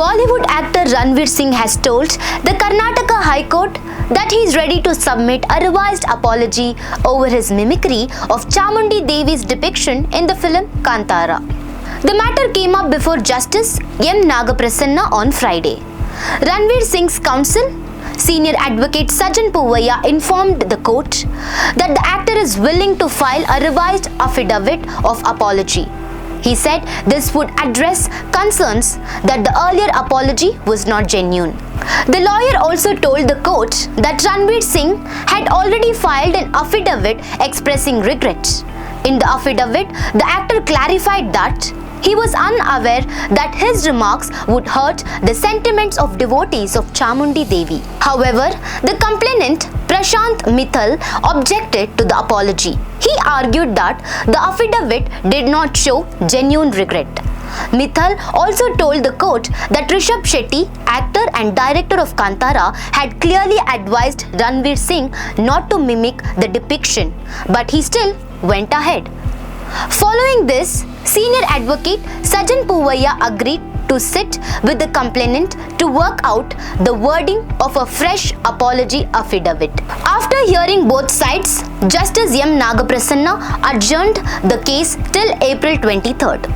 Bollywood actor Ranveer Singh has told the Karnataka High Court that he is ready to submit a revised apology over his mimicry of Chamundi Devi's depiction in the film Kantara. The matter came up before Justice M. Nagaprasanna on Friday. Ranveer Singh's counsel, Senior Advocate Sajan Poovaiya, informed the court that the actor is willing to file a revised affidavit of apology. He said this would address concerns that the earlier apology was not genuine. The lawyer also told the court that Ranveer Singh had already filed an affidavit expressing regret. In the affidavit, the actor clarified that he was unaware that his remarks would hurt the sentiments of devotees of Chamundi Devi. However, the complainant Prashant Mithal objected to the apology. He argued that the affidavit did not show genuine regret. Mithal also told the court that Rishabh Shetty, actor and director of Kantara, had clearly advised Ranveer Singh not to mimic the depiction, but he still went ahead. Following this, Senior Advocate Sajan Poovaiya agreed to sit with the complainant to work out the wording of a fresh apology affidavit. After hearing both sides, Justice M. Nagaprasanna adjourned the case till April 23rd.